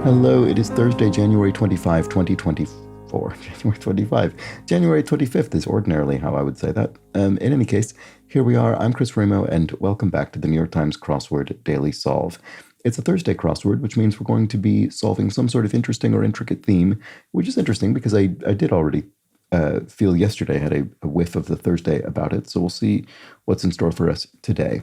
Hello, it is Thursday, January 25, 2024. January 25. January 25th is ordinarily how I would say that. In any case, here we are. I'm Chris Ramo, and welcome back to the New York Times Crossword Daily Solve. It's a Thursday crossword, which means we're going to be solving some sort of interesting or intricate theme, which is interesting because I did already feel yesterday, had a whiff of the Thursday about it, so we'll see what's in store for us today.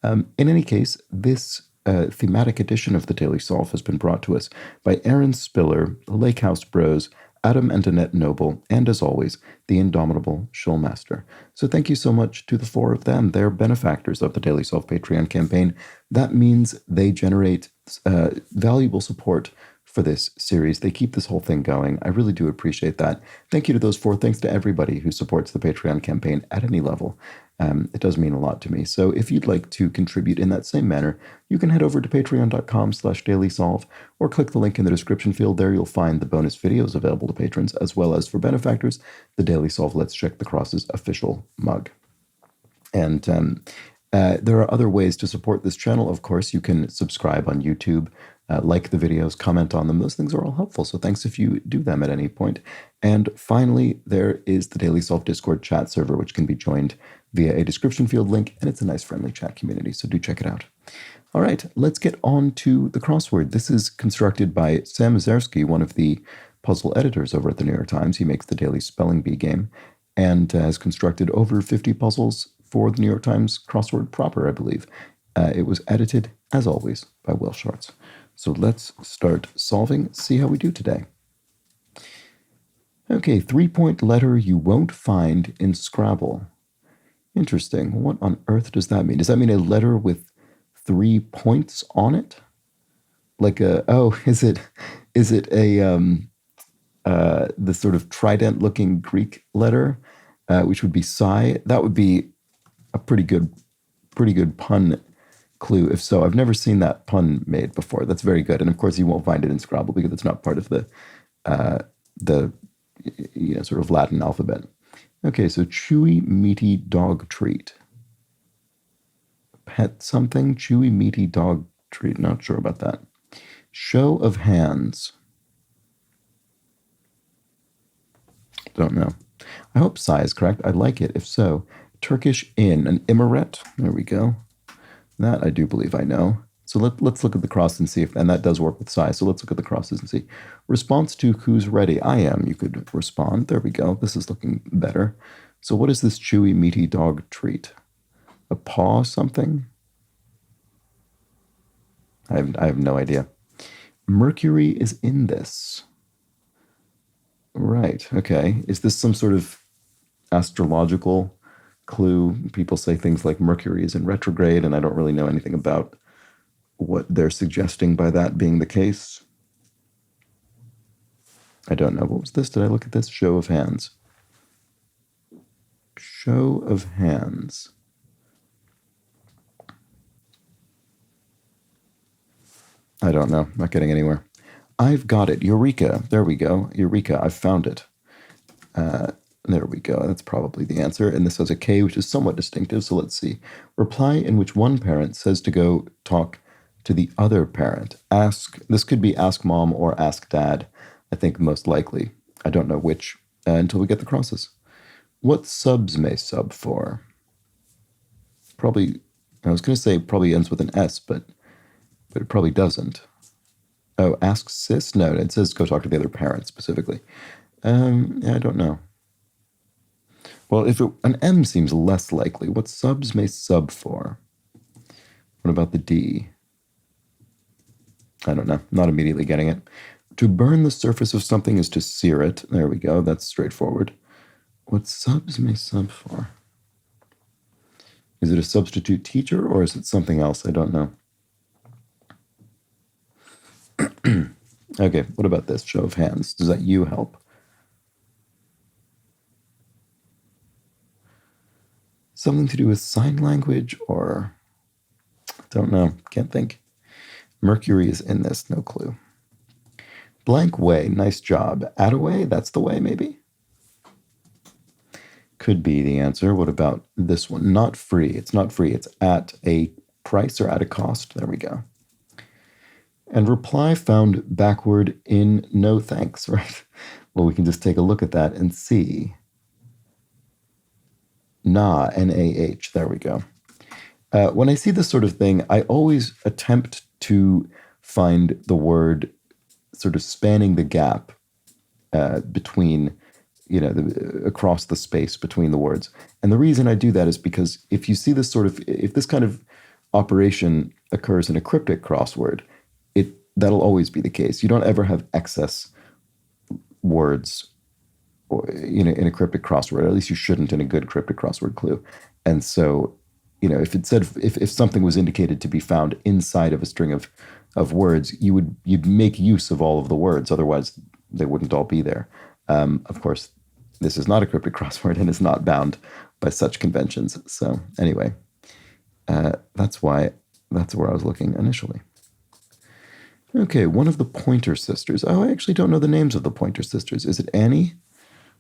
In any case, this thematic edition of the Daily Solve has been brought to us by Aaron Spiller, the Lake House Bros, Adam and Annette Noble, and as always, the indomitable Schulmaster. So thank you so much to the four of them. They're benefactors of the Daily Solve Patreon campaign. That means they generate valuable support for this series. They keep this whole thing going. I really do appreciate that. Thank you to those four. Thanks to everybody who supports the Patreon campaign at any level. It does mean a lot to me. So if you'd like to contribute in that same manner, you can head over to patreon.com/dailysolve or click the link in the description field. There you'll find the bonus videos available to patrons, as well as for benefactors, the Daily Solve Let's Check the Crosses official mug. And there are other ways to support this channel. Of course, you can subscribe on YouTube, like the videos, comment on them. Those things are all helpful, so thanks if you do them at any point. And finally, there is the Daily Solve Discord chat server, which can be joined via a description field link, and it's a nice friendly chat community, so do check it out. All right, let's get on to the crossword. This is constructed by Sam Mazersky, one of the puzzle editors over at the New York Times. He makes the Daily Spelling Bee game and has constructed over 50 puzzles for the New York Times crossword proper, I believe. It was edited, as always, by Will Shorts. So let's start solving, see how we do today. Okay, 3-point letter you won't find in Scrabble. Interesting. What on earth does that mean? Does that mean a letter with 3 points on it? Like is it a the sort of trident-looking Greek letter, which would be psi? That would be a pretty good pun clue. If so, I've never seen that pun made before. That's very good. And of course, you won't find it in Scrabble because it's not part of the sort of Latin alphabet. Okay, so chewy, meaty dog treat. Pet something? Chewy, meaty dog treat. Not sure about that. Show of hands. Don't know. I hope psi is correct. I like it. If so, Turkish inn, an immeret. There we go. That I do believe I know. So let's look at the cross and see if, and that does work with psi. So let's look at the crosses and see. Response to who's ready? I am. You could respond. There we go. This is looking better. So what is this chewy, meaty dog treat? A paw something? I have no idea. Mercury is in this. Right. Okay. Is this some sort of astrological clue? People say things like Mercury is in retrograde, and I don't really know anything about what they're suggesting by that being the case. I don't know. What was this? Did I look at this? Show of hands. Show of hands. I don't know. Not getting anywhere. I've got it. Eureka. There we go. Eureka. I've found it. There we go. That's probably the answer. And this has a K, which is somewhat distinctive. So let's see. Reply in which one parent says to go talk to the other parent. Ask. This could be ask mom or ask dad. I think most likely. I don't know which until we get the crosses. What subs may sub for? Probably, I was going to say probably ends with an S, but it probably doesn't. Oh, ask sis? No, it says go talk to the other parent specifically. Yeah, I don't know. Well, if an M seems less likely, what subs may sub for? What about the D? I don't know. Not immediately getting it. To burn the surface of something is to sear it. There we go. That's straightforward. What subs may sub for? Is it a substitute teacher or is it something else? I don't know. Okay, what about this? Show of hands. Does that you help? Something to do with sign language or... Don't know. Can't think. Mercury is in this. No clue. Blank way. Nice job. Attaway? That's the way, maybe? Could be the answer. What about this one? Not free. It's not free. It's at a price or at a cost. There we go. And reply found backward in no thanks, right? Well, we can just take a look at that and see. Nah, N-A-H, there we go. When I see this sort of thing, I always attempt to find the word sort of spanning the gap between, across the space between the words. And the reason I do that is because if you see this sort of, if this kind of operation occurs in a cryptic crossword, that'll always be the case. You don't ever have excess words in a cryptic crossword. Or at least you shouldn't in a good cryptic crossword clue. And so, if it said if something was indicated to be found inside of a string of words, you'd make use of all of the words. Otherwise, they wouldn't all be there. Of course, this is not a cryptic crossword and is not bound by such conventions. So anyway, that's where I was looking initially. Okay, one of the Pointer Sisters. Oh, I actually don't know the names of the Pointer Sisters. Is it Annie?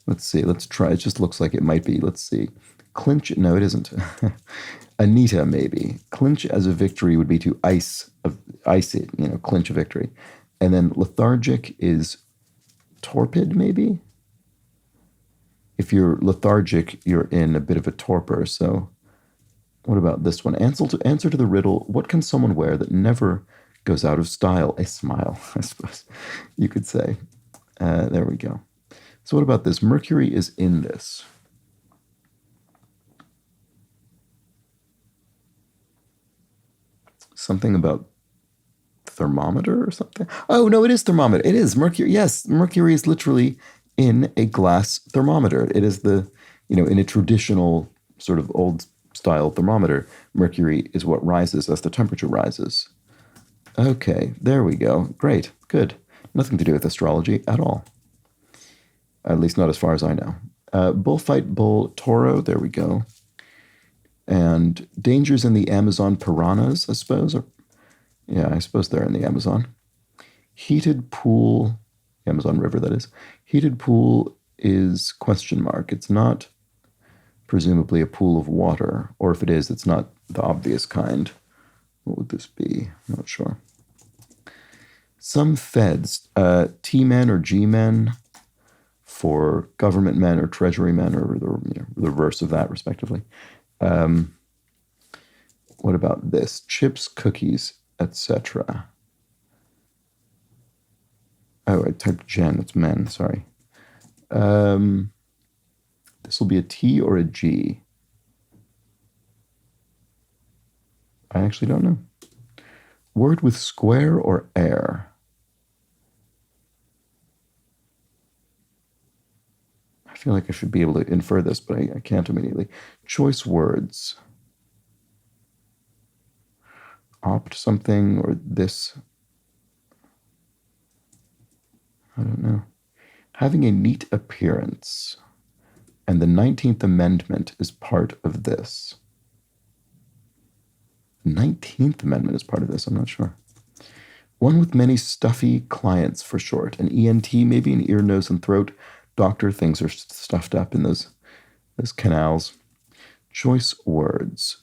Let's see. Let's try. It just looks like it might be. Let's see. Clinch. No, it isn't. Anita, maybe. Clinch as a victory would be to ice it, clinch a victory. And then lethargic is torpid, maybe? If you're lethargic, you're in a bit of a torpor. So what about this one? Answer to the riddle, what can someone wear that never goes out of style? A smile, I suppose you could say. There we go. So what about this? Mercury is in this. Something about thermometer or something? Oh, no, it is thermometer. It is Mercury. Yes, Mercury is literally in a glass thermometer. It is in a traditional sort of old style thermometer, mercury is what rises as the temperature rises. Okay, there we go. Great, good. Nothing to do with astrology at all. At least not as far as I know. Bullfight, bull, toro, there we go. And dangers in the Amazon, piranhas, I suppose. I suppose they're in the Amazon. Heated pool, Amazon River, that is. Heated pool is question mark. It's not presumably a pool of water, or if it is, it's not the obvious kind. What would this be? I'm not sure. Some feds, T-men or G-men for government men or treasury men, or the reverse of that, respectively. What about this? Chips, cookies, etc. Oh, I typed gen. It's men. Sorry. This will be a T or a G. I actually don't know. Word with square or air. I feel like I should be able to infer this, but I can't immediately. Choice words. Opt something or this. I don't know. Having a neat appearance. And the 19th Amendment is part of this. 19th Amendment is part of this, I'm not sure. One with many stuffy clients for short. An ENT, maybe an ear, nose, and throat. Doctor, things are stuffed up in those canals. Choice words.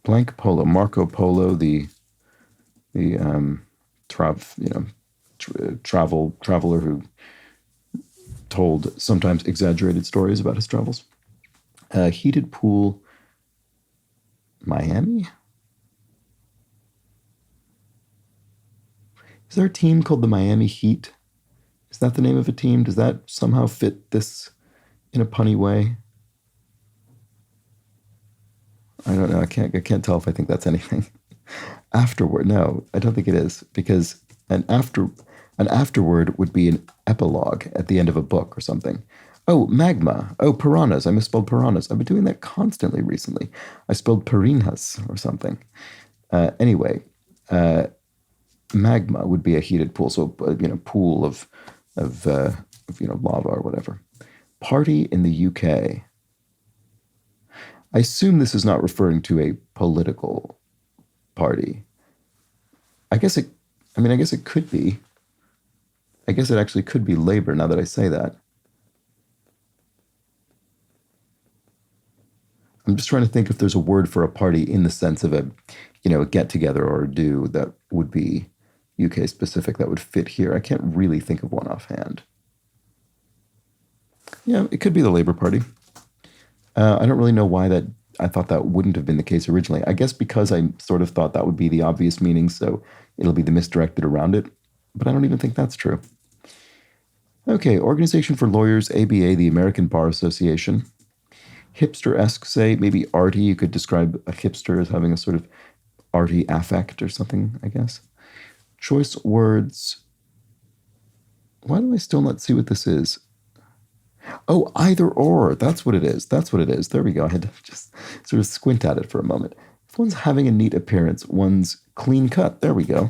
Blank Polo, Marco Polo, the traveler who told sometimes exaggerated stories about his travels. Heated pool, Miami? Is there a team called the Miami Heat? Is that the name of a team? Does that somehow fit this in a punny way? I don't know. I can't tell if I think that's anything. Afterword, no, I don't think it is, because an afterword would be an epilogue at the end of a book or something. Oh, magma. Oh, piranhas. I misspelled piranhas. I've been doing that constantly recently. I spelled pirinhas or something. Anyway, magma would be a heated pool, so pool of lava or whatever. Party in the UK. I assume this is not referring to a political party. I guess it could be. I guess it actually could be Labour now that I say that. I'm just trying to think if there's a word for a party in the sense of a get together or a do that would be UK specific that would fit here. I can't really think of one offhand. Yeah, it could be the Labour Party. I don't really know why that. I thought that wouldn't have been the case originally. I guess because I sort of thought that would be the obvious meaning, so it'll be the misdirected around it. But I don't even think that's true. Okay, Organization for Lawyers, ABA, the American Bar Association. Hipster-esque, say, maybe arty. You could describe a hipster as having a sort of arty affect or something, I guess. Choice words. Why do I still not see what this is? Oh, either or. That's what it is. That's what it is. There we go. I had to just sort of squint at it for a moment. If one's having a neat appearance, one's clean cut. There we go.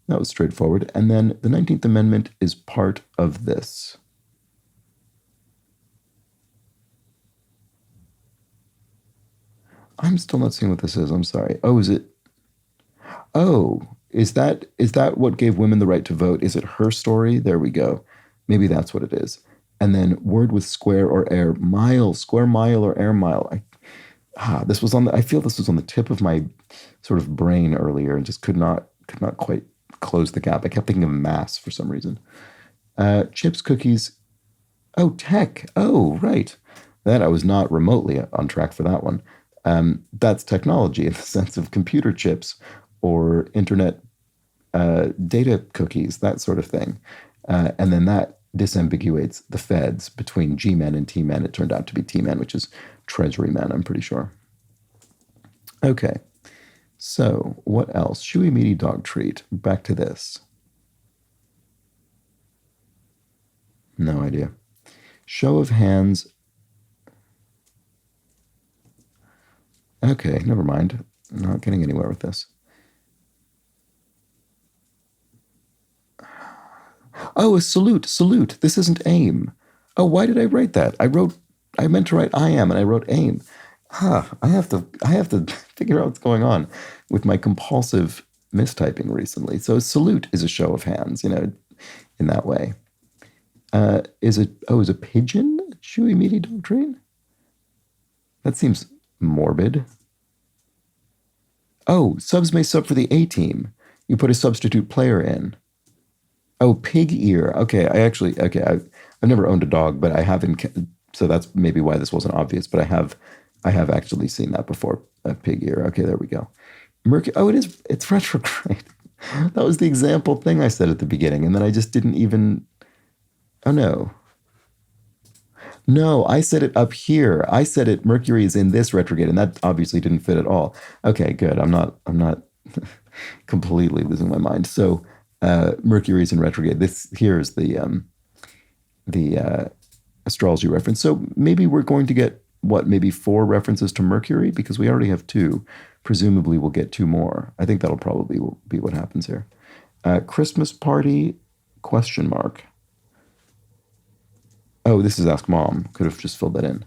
That was straightforward. And then the 19th Amendment is part of this. I'm still not seeing what this is. I'm sorry. Oh, is it? Oh, is that what gave women the right to vote? Is it her story? There we go. Maybe that's what it is. And then word with square or air mile, square mile or air mile. This was I feel this was on the tip of my sort of brain earlier and just could not quite close the gap. I kept thinking of mass for some reason. Chips, cookies. Oh, tech. Oh, right. That I was not remotely on track for that one. That's technology in the sense of computer chips or internet data cookies, that sort of thing. And then that disambiguates the feds between G-men and T-men. It turned out to be T-men, which is Treasury men, I'm pretty sure. Okay, so what else? Chewy meaty dog treat. Back to this. No idea. Show of hands. Okay, never mind. I'm not getting anywhere with this. Oh, a salute, salute. This isn't aim. Oh, why did I write that? I meant to write I am, and I wrote aim. I have to figure out what's going on with my compulsive mistyping recently. So salute is a show of hands, in that way. Is a pigeon a chewy meaty dog treat? That seems morbid. Oh, subs may sub for the A team. You put a substitute player in. Oh, pig ear. Okay, I've never owned a dog, but I haven't. So that's maybe why this wasn't obvious. But I have actually seen that before. A pig ear. Okay, there we go. Mercury. Oh, it's retrograde. That was the example thing I said at the beginning, and then I just didn't even. Oh no. No, I said it up here. I said it. Mercury is in this retrograde, and that obviously didn't fit at all. Okay, good. I'm not completely losing my mind. So. Mercury is in retrograde. This here's the astrology reference. So maybe we're going to get maybe 4 references to Mercury because we already have 2. Presumably we'll get 2 more. I think that'll probably be what happens here. Christmas party ? Oh, this is Ask Mom. Could have just filled that in.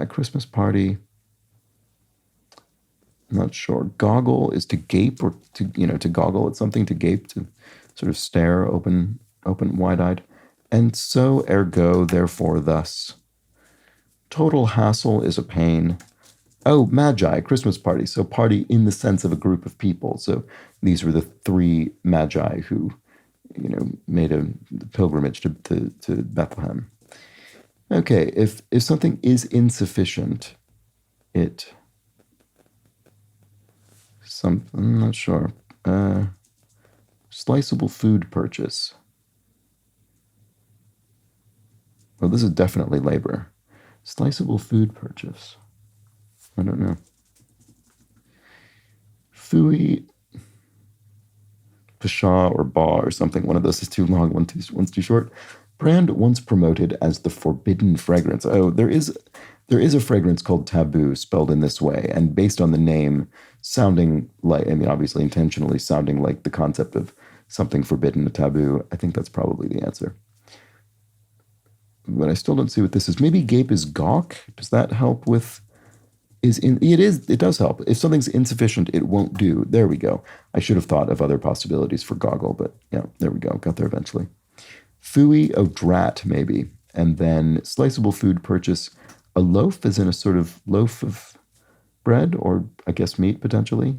Christmas party. I'm not sure. Goggle is to gape or to goggle at something, to gape, to sort of stare open, wide-eyed. And so, ergo, therefore, thus. Total hassle is a pain. Oh, magi, Christmas party. So party in the sense of a group of people. So these were the 3 magi who, made a pilgrimage to Bethlehem. Okay, if something is insufficient, I'm not sure. Sliceable food purchase. Well, this is definitely labor. Sliceable food purchase. I don't know. Fooey, pshaw or ba or something. One of those is too long, one's too short. Brand once promoted as the forbidden fragrance. Oh, there is a fragrance called Taboo, spelled in this way, and based on the name, sounding like, obviously intentionally sounding like the concept of something forbidden, a taboo. I think that's probably the answer. But I still don't see what this is. Maybe gape is gawk. Does that help with? It does help. If something's insufficient, it won't do. There we go. I should have thought of other possibilities for goggle, but yeah, there we go. Got there eventually. Fooey, drat, maybe. And then sliceable food purchase. A loaf is in a sort of loaf of bread, or I guess meat potentially.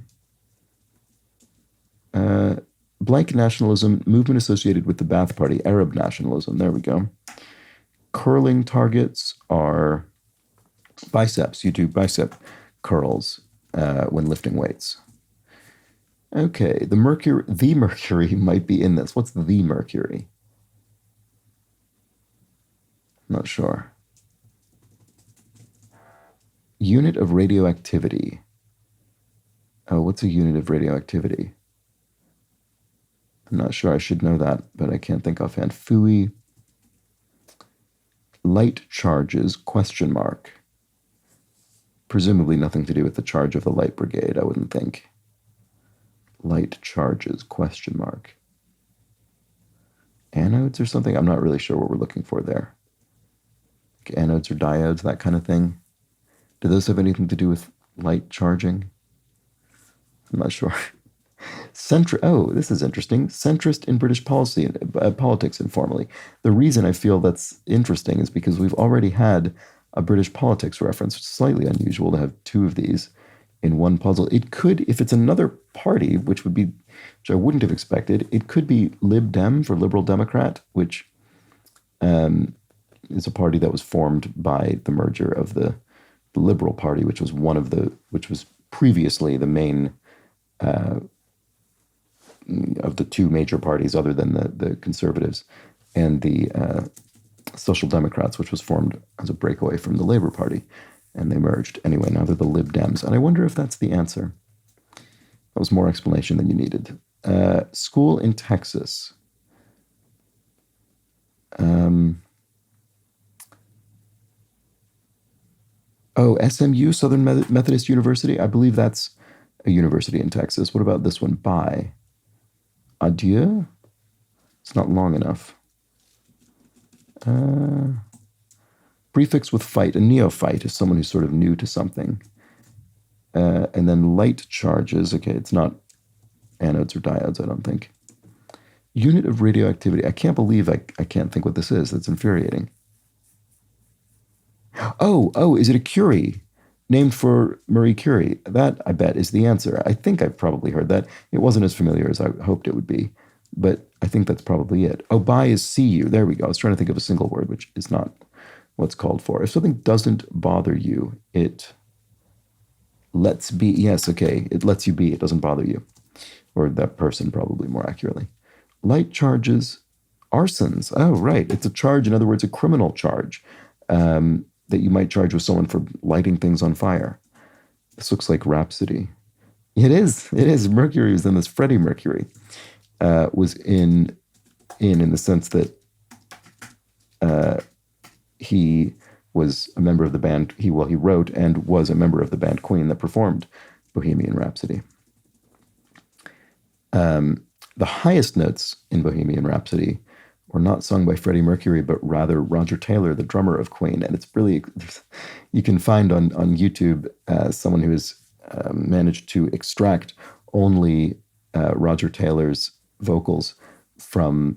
Blank nationalism, movement associated with the Ba'ath Party, Arab nationalism. There we go. Curling targets are biceps. You do bicep curls when lifting weights. Okay, the mercury might be in this. What's the mercury? Not sure. Unit of radioactivity. Oh, what's a unit of radioactivity? I'm not sure. I should know that, but I can't think offhand. Fui. Light charges, question mark. Presumably nothing to do with the charge of the light brigade, I wouldn't think. Light charges, question mark. Anodes or something? I'm not really sure what we're looking for there. Like anodes or diodes, that kind of thing. Do those have anything to do with light charging? I'm not sure. Oh, this is interesting. Centrist in British policy, politics informally. The reason I feel that's interesting is because we've already had a British politics reference. It's slightly unusual to have two of these in one puzzle. It could, if it's another party, which I wouldn't have expected, it could be Lib Dem for Liberal Democrat, which is a party that was formed by the merger of the Liberal Party, which was previously the main of the two major parties other than the Conservatives, and the Social Democrats, which was formed as a breakaway from the Labour Party, and they merged. Anyway, now they're the Lib Dems, and I wonder if that's the answer. That was more explanation than you needed. School in Texas. SMU, Southern Methodist University. I believe that's a university in Texas. What about this one? Bye. Adieu? It's not long enough. Prefix with fight. A neophyte is someone who's sort of new to something. And then light charges. Okay, it's not anodes or diodes, I don't think. Unit of radioactivity. I can't believe I can't think what this is. That's infuriating. Oh, is it a Curie? Named for Marie Curie. That, I bet, is the answer. I think I've probably heard that. It wasn't as familiar as I hoped it would be, but I think that's probably it. Oh, buy is see you. There we go. I was trying to think of a single word, which is not what's called for. If something doesn't bother you, it lets be. Yes, okay. It lets you be. It doesn't bother you. Or that person, probably more accurately. Light charges, arsons. Oh, right. It's a charge. In other words, a criminal charge. That you might charge with someone for lighting things on fire. This looks like Rhapsody. It is. Mercury was in this. Freddie Mercury was in the sense that he was a member of the band. He wrote and was a member of the band Queen that performed Bohemian Rhapsody. The highest notes in Bohemian Rhapsody were not sung by Freddie Mercury, but rather Roger Taylor, the drummer of Queen. And it's really, you can find on YouTube someone who has managed to extract only Roger Taylor's vocals from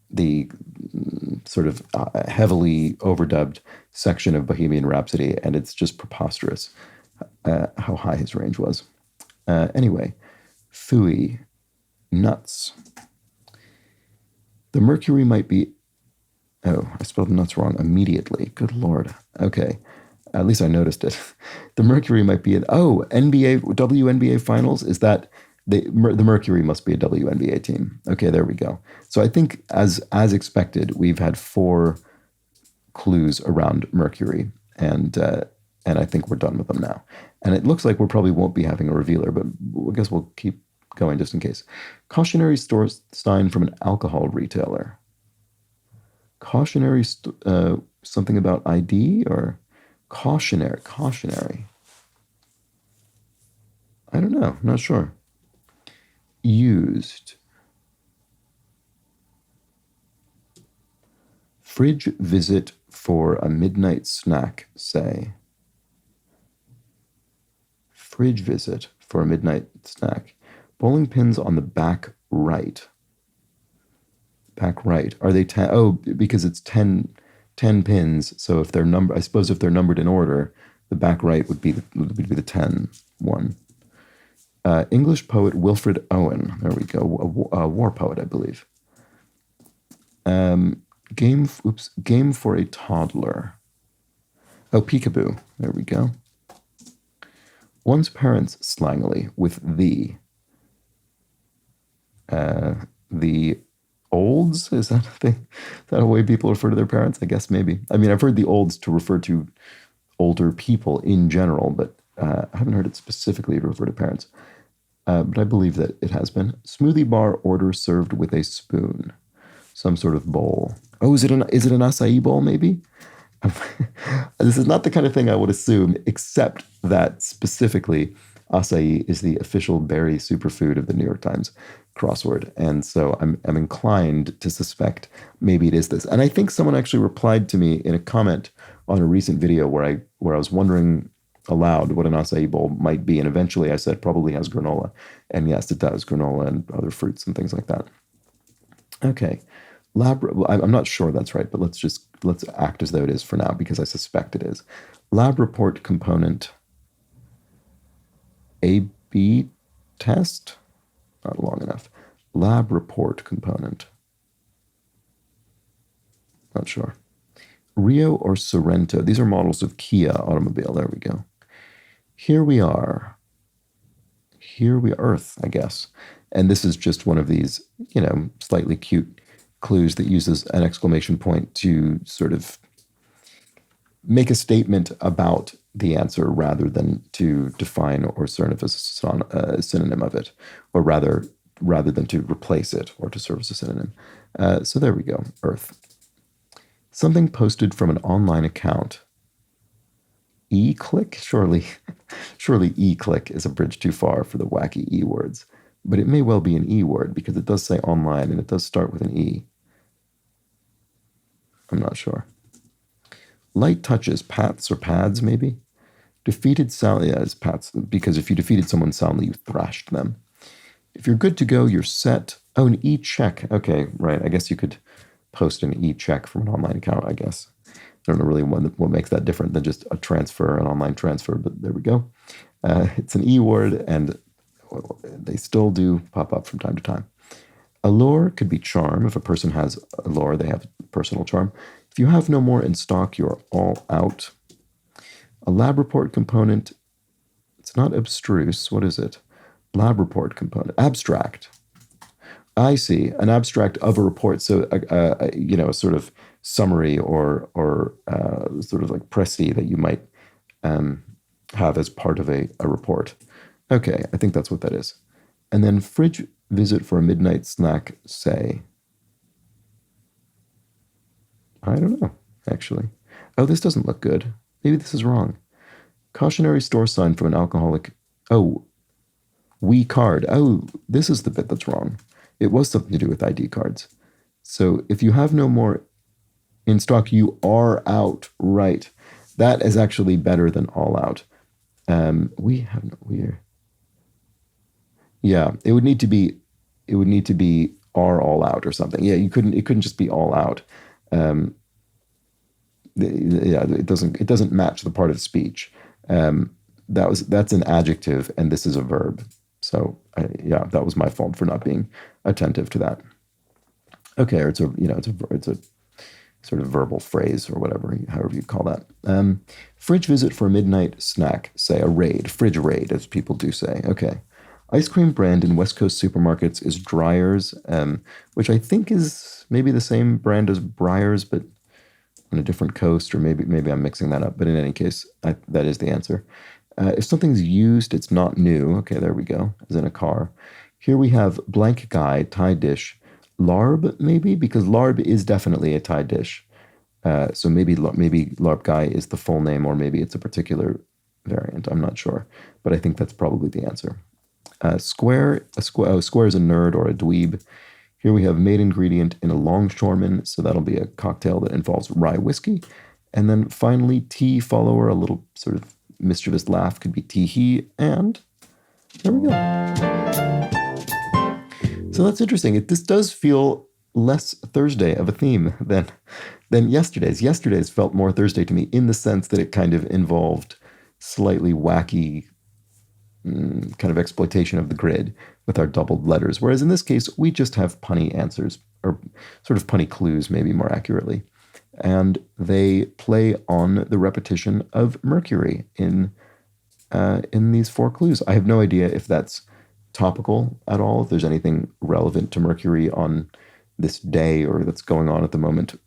the sort of heavily overdubbed section of Bohemian Rhapsody, and it's just preposterous how high his range was. Anyway, phooey, nuts. The mercury might be, oh, I spelled nuts wrong immediately. Good Lord. Okay. At least I noticed it. The mercury might be WNBA finals. Is that the Mercury must be a WNBA team? Okay, there we go. So I think as expected, we've had 4 clues around Mercury, and I think we're done with them now. And it looks like we probably won't be having a revealer, but I guess we'll keep going just in case. Cautionary sign from an alcohol retailer. Cautionary, something about ID or cautionary. I don't know. I'm not sure. Used. Fridge visit for a midnight snack, say. Fridge visit for a midnight snack. Bowling pins on the back right. Back right. Are they 10? Oh, because it's 10 pins. So if they're I suppose if they're numbered in order, The back right would be the 10 one. English poet Wilfred Owen. There we go. A war poet, I believe. Game for a toddler. Oh, peekaboo. There we go. One's parents slangily with the olds. Is that a thing? Is that a way people refer to their parents? I guess maybe. I mean, I've heard the olds to refer to older people in general, but I haven't heard it specifically to refer to parents. But I believe that it has been. Smoothie bar order served with a spoon. Some sort of bowl. Oh, is it an acai bowl, maybe? This is not the kind of thing I would assume, except that specifically acai is the official berry superfood of the New York Times crossword. And so I'm inclined to suspect maybe it is this. And I think someone actually replied to me in a comment on a recent video where I was wondering aloud what an acai bowl might be. And eventually I said probably has granola. And yes, it does, granola and other fruits and things like that. Okay. I'm not sure that's right, but let's act as though it is for now because I suspect it is. Lab report component A/B test? Not long enough. Lab report component. Not sure. Rio or Sorrento. These are models of Kia automobile. There we go. Here we are. Earth, I guess. And this is just one of these, slightly cute clues that uses an exclamation point to sort of make a statement about the answer rather than to define or serve as a synonym of it, or rather than to replace it or to serve as a synonym. So there we go, Earth. Something posted from an online account. E-click? Surely e-click is a bridge too far for the wacky E words. But it may well be an E word because it does say online and it does start with an E. I'm not sure. Light touches, pats or pads maybe? Defeated sound, yeah, it's pats, because if you defeated someone soundly, you thrashed them. If you're good to go, you're set. Oh, an e-check. Okay, right. I guess you could post an e-check from an online account, I guess. I don't know really what makes that different than just a transfer, an online transfer, but there we go. It's an E word, and they still do pop up from time to time. Allure could be charm. If a person has allure, they have personal charm. If you have no more in stock, you're all out. A lab report component. It's not abstruse. What is it? Lab report component. Abstract. I see. An abstract of a report. So, a sort of summary or sort of like précis that you might have as part of a report. Okay, I think that's what that is. And then fridge visit for a midnight snack, say. I don't know, actually. Oh, this doesn't look good. Maybe this is wrong. Cautionary store sign from an alcoholic. Oh, we card. Oh, this is the bit that's wrong. It was something to do with ID cards. So if you have no more in stock, you are out. Right. That is actually better than all out. Yeah, it would need to be are all out or something. Yeah, it couldn't just be all out. It doesn't match the part of speech. That's an adjective and this is a verb. So that was my fault for not being attentive to that. Okay, or it's a sort of verbal phrase or whatever, however you call that. Fridge visit for a midnight snack, say a raid, fridge raid, as people do say. Okay. Ice cream brand in West Coast supermarkets is Dreyer's, which I think is maybe the same brand as Breyers, but on a different coast, or maybe I'm mixing that up. But in any case, that is the answer. If something's used, it's not new. Okay, there we go, as in a car. Here we have blank guy, Thai dish. Larb, maybe? Because larb is definitely a Thai dish. So maybe larb guy is the full name, or maybe it's a particular variant. I'm not sure. But I think that's probably the answer. Square is a nerd or a dweeb. Here we have main ingredient in a longshoreman, so that'll be a cocktail that involves rye whiskey. And then finally, tea follower, a little sort of mischievous laugh could be tee-hee, and there we go. So that's interesting. This does feel less Thursday of a theme than yesterday's. Yesterday's felt more Thursday to me in the sense that it kind of involved slightly wacky kind of exploitation of the grid with our doubled letters. Whereas in this case, we just have punny answers, or sort of punny clues, maybe more accurately. And they play on the repetition of Mercury in these 4 clues. I have no idea if that's topical at all, if there's anything relevant to Mercury on this day or that's going on at the moment.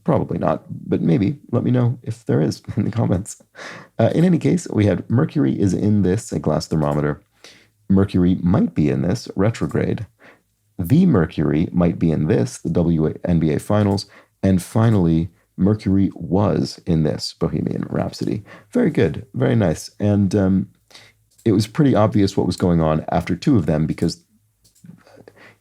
Probably not, but maybe let me know if there is in the comments. In any case, we had Mercury is in this, a glass thermometer. Mercury might be in this, retrograde. The Mercury might be in this, the WNBA Finals. And finally, Mercury was in this, Bohemian Rhapsody. Very good, very nice. And it was pretty obvious what was going on after 2 of them because,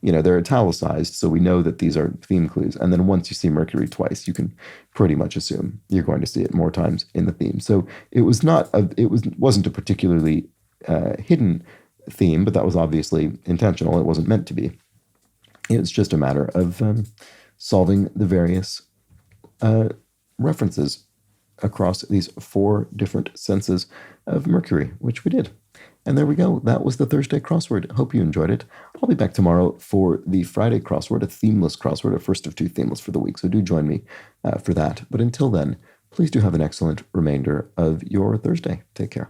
they're italicized, so we know that these are theme clues. And then once you see Mercury twice, you can pretty much assume you're going to see it more times in the theme. So it wasn't a particularly hidden theme, but that was obviously intentional. It wasn't meant to be. It's just a matter of solving the various references across these 4 different senses of Mercury, which we did. And there we go. That was the Thursday crossword. Hope you enjoyed it. I'll be back tomorrow for the Friday crossword, a themeless crossword, a first of 2 themeless for the week. So do join me for that. But until then, please do have an excellent remainder of your Thursday. Take care.